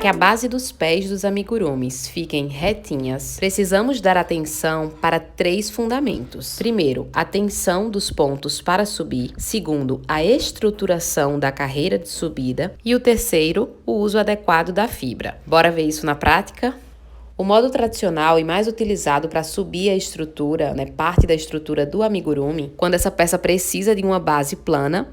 que a base dos pés dos amigurumis fiquem retinhas, precisamos dar atenção para 3 fundamentos. Primeiro, a tensão dos pontos para subir. Segundo, a estruturação da carreira de subida. E o terceiro, o uso adequado da fibra. Bora ver isso na prática? O modo tradicional e mais utilizado para subir a estrutura, parte da estrutura do amigurumi, quando essa peça precisa de uma base plana,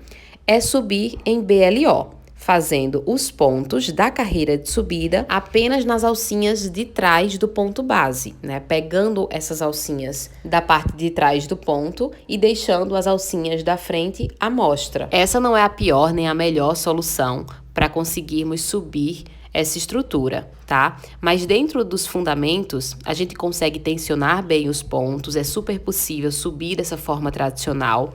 é subir em BLO, fazendo os pontos da carreira de subida apenas nas alcinhas de trás do ponto base, pegando essas alcinhas da parte de trás do ponto e deixando as alcinhas da frente à mostra. Essa não é a pior nem a melhor solução para conseguirmos subir essa estrutura, tá? Mas dentro dos fundamentos, a gente consegue tensionar bem os pontos, é super possível subir dessa forma tradicional.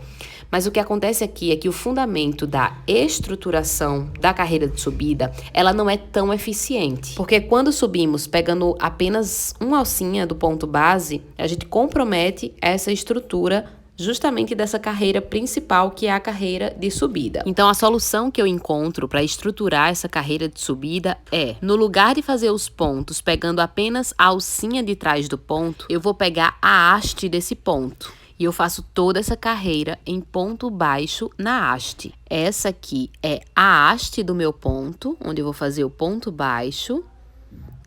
Mas o que acontece aqui é que o fundamento da estruturação da carreira de subida, ela não é tão eficiente. Porque quando subimos pegando apenas uma alcinha do ponto base, a gente compromete essa estrutura justamente dessa carreira principal, que é a carreira de subida. Então, a solução que eu encontro para estruturar essa carreira de subida é, no lugar de fazer os pontos pegando apenas a alcinha de trás do ponto, eu vou pegar a haste desse ponto. E eu faço toda essa carreira em ponto baixo na haste. Essa aqui é a haste do meu ponto, onde eu vou fazer o ponto baixo,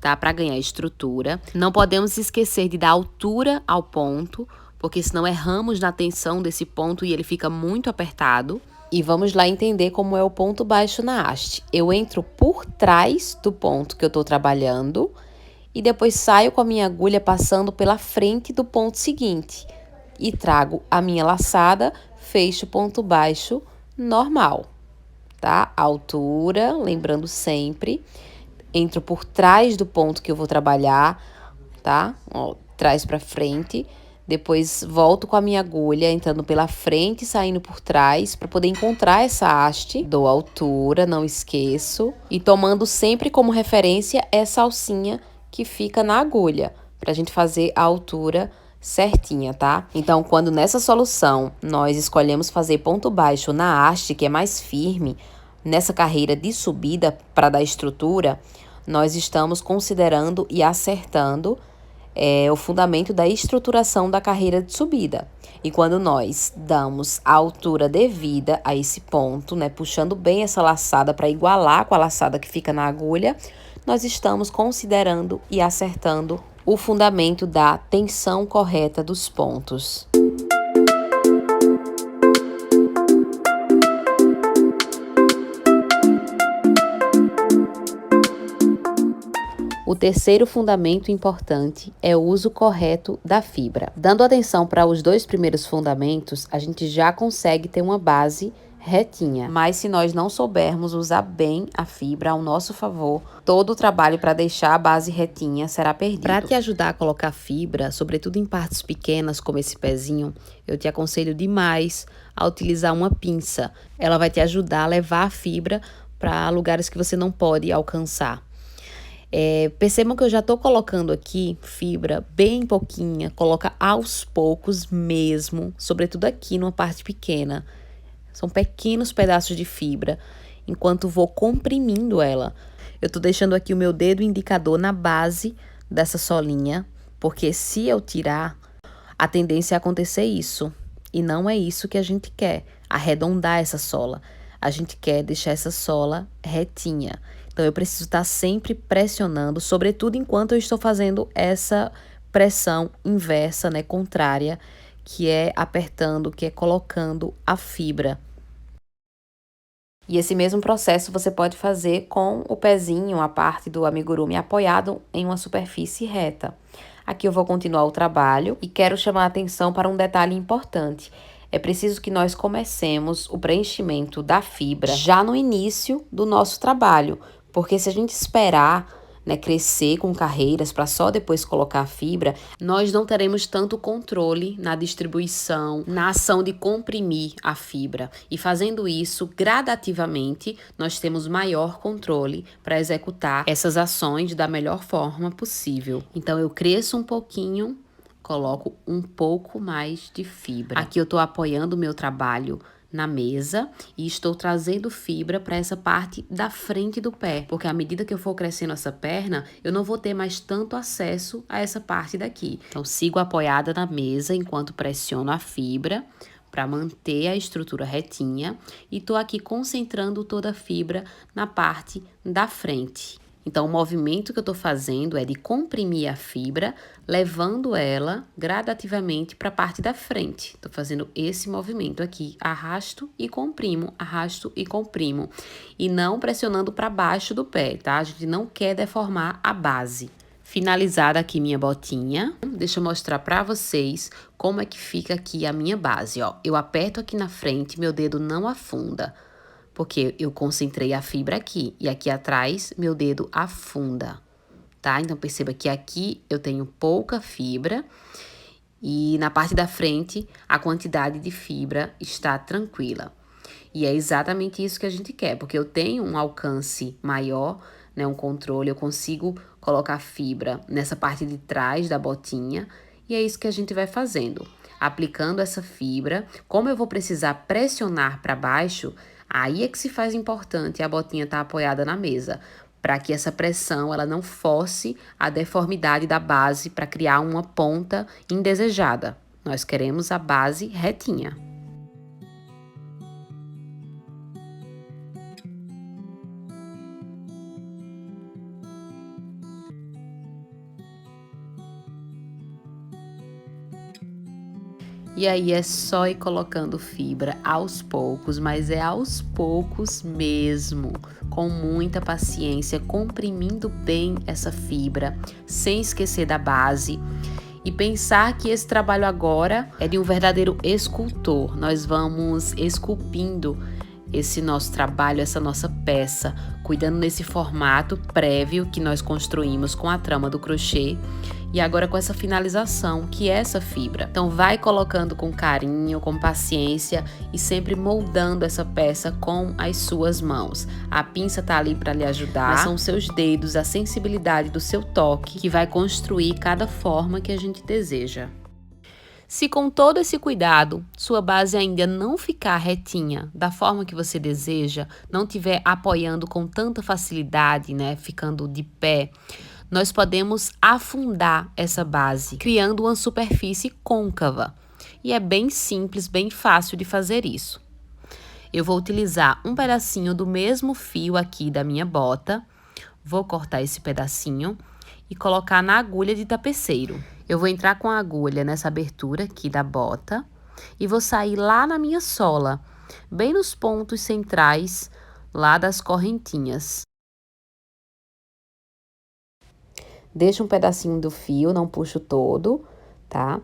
tá? Para ganhar estrutura. Não podemos esquecer de dar altura ao ponto, porque senão erramos na tensão desse ponto e ele fica muito apertado. E vamos lá entender como é o ponto baixo na haste. Eu entro por trás do ponto que eu tô trabalhando e depois saio com a minha agulha passando pela frente do ponto seguinte. E trago a minha laçada, fecho o ponto baixo normal, tá? Altura, lembrando sempre, entro por trás do ponto que eu vou trabalhar, tá? Ó, trás pra frente, depois volto com a minha agulha, entrando pela frente e saindo por trás, para poder encontrar essa haste. Dou altura, não esqueço, e tomando sempre como referência essa alcinha que fica na agulha, pra gente fazer a altura certinha, tá? Então, quando nessa solução nós escolhemos fazer ponto baixo na haste, que é mais firme, nessa carreira de subida para dar estrutura, nós estamos considerando e acertando o fundamento da estruturação da carreira de subida. E quando nós damos a altura devida a esse ponto, puxando bem essa laçada para igualar com a laçada que fica na agulha, nós estamos considerando e acertando o fundamento da tensão correta dos pontos. O terceiro fundamento importante é o uso correto da fibra. Dando atenção para os 2 primeiros fundamentos, a gente já consegue ter uma base retinha. Mas se nós não soubermos usar bem a fibra ao nosso favor, todo o trabalho para deixar a base retinha será perdido. Para te ajudar a colocar fibra, sobretudo em partes pequenas como esse pezinho, eu te aconselho demais a utilizar uma pinça. Ela vai te ajudar a levar a fibra para lugares que você não pode alcançar. Percebam que eu já estou colocando aqui fibra bem pouquinha, coloca aos poucos mesmo, sobretudo aqui numa parte pequena. São pequenos pedaços de fibra, enquanto vou comprimindo ela. Eu tô deixando aqui o meu dedo indicador na base dessa solinha, porque se eu tirar, a tendência é acontecer isso. E não é isso que a gente quer, arredondar essa sola. A gente quer deixar essa sola retinha. Então, eu preciso estar sempre pressionando, sobretudo enquanto eu estou fazendo essa pressão inversa, contrária, que é apertando, que é colocando a fibra. E esse mesmo processo você pode fazer com o pezinho, a parte do amigurumi apoiado em uma superfície reta. Aqui eu vou continuar o trabalho e quero chamar a atenção para um detalhe importante. É preciso que nós comecemos o preenchimento da fibra já no início do nosso trabalho, porque se a gente esperar crescer com carreiras para só depois colocar a fibra, nós não teremos tanto controle na distribuição, na ação de comprimir a fibra. E fazendo isso gradativamente, nós temos maior controle para executar essas ações da melhor forma possível. Então, eu cresço um pouquinho, coloco um pouco mais de fibra. Aqui eu estou apoiando o meu trabalho na mesa e estou trazendo fibra para essa parte da frente do pé, porque à medida que eu for crescendo essa perna, eu não vou ter mais tanto acesso a essa parte daqui. Então, sigo apoiada na mesa enquanto pressiono a fibra para manter a estrutura retinha e tô aqui concentrando toda a fibra na parte da frente. Então, o movimento que eu tô fazendo é de comprimir a fibra, levando ela gradativamente para a parte da frente. Tô fazendo esse movimento aqui, arrasto e comprimo, arrasto e comprimo. E não pressionando para baixo do pé, tá? A gente não quer deformar a base. Finalizada aqui minha botinha, deixa eu mostrar pra vocês como é que fica aqui a minha base, ó. Eu aperto aqui na frente, meu dedo não afunda, porque eu concentrei a fibra aqui. E aqui atrás, meu dedo afunda, tá? Então, perceba que aqui eu tenho pouca fibra e na parte da frente, a quantidade de fibra está tranquila. E é exatamente isso que a gente quer, porque eu tenho um alcance maior, né, um controle, eu consigo colocar fibra nessa parte de trás da botinha, e é isso que a gente vai fazendo. Aplicando essa fibra, como eu vou precisar pressionar para baixo, aí é que se faz importante a botinha estar apoiada na mesa, para que essa pressão ela não force a deformidade da base para criar uma ponta indesejada. Nós queremos a base retinha. E aí é só ir colocando fibra aos poucos, mas é aos poucos mesmo, com muita paciência, comprimindo bem essa fibra, sem esquecer da base. E pensar que esse trabalho agora é de um verdadeiro escultor. Nós vamos esculpindo esse nosso trabalho, essa nossa peça, cuidando nesse formato prévio que nós construímos com a trama do crochê e agora com essa finalização, que é essa fibra. Então vai colocando com carinho, com paciência e sempre moldando essa peça com as suas mãos. A pinça tá ali para lhe ajudar, mas são os seus dedos, a sensibilidade do seu toque que vai construir cada forma que a gente deseja. Se com todo esse cuidado, sua base ainda não ficar retinha da forma que você deseja, não estiver apoiando com tanta facilidade, né, ficando de pé, nós podemos afundar essa base, criando uma superfície côncava. E é bem simples, bem fácil de fazer isso. Eu vou utilizar um pedacinho do mesmo fio aqui da minha bota, vou cortar esse pedacinho e colocar na agulha de tapeceiro. Eu vou entrar com a agulha nessa abertura aqui da bota e vou sair lá na minha sola, bem nos pontos centrais lá das correntinhas. Deixo um pedacinho do fio, não puxo todo, tá?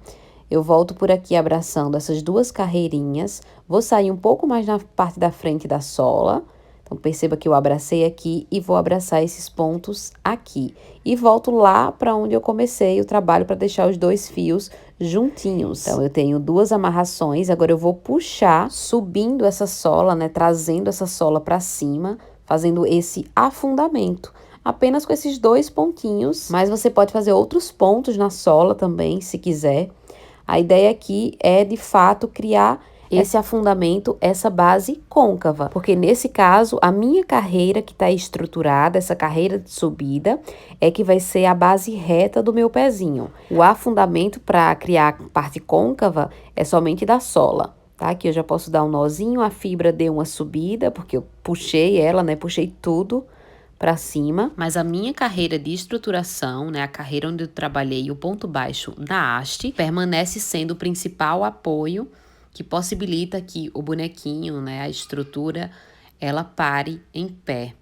Eu volto por aqui abraçando essas duas carreirinhas, vou sair um pouco mais na parte da frente da sola. Então, perceba que eu abracei aqui e vou abraçar esses pontos aqui. E volto lá para onde eu comecei o trabalho para deixar os dois fios juntinhos. Então, eu tenho duas amarrações, agora eu vou puxar, subindo essa sola, né? Trazendo essa sola para cima, fazendo esse afundamento. Apenas com esses dois pontinhos, mas você pode fazer outros pontos na sola também, se quiser. A ideia aqui é, de fato, criar esse afundamento, essa base côncava, porque nesse caso, a minha carreira que está estruturada, essa carreira de subida, é que vai ser a base reta do meu pezinho. O afundamento para criar a parte côncava é somente da sola, tá? Aqui eu já posso dar um nozinho, a fibra deu uma subida, porque eu puxei ela, né? Puxei tudo para cima, mas a minha carreira de estruturação, né, a carreira onde eu trabalhei o ponto baixo da haste, permanece sendo o principal apoio que possibilita que o bonequinho, né, a estrutura, ela pare em pé.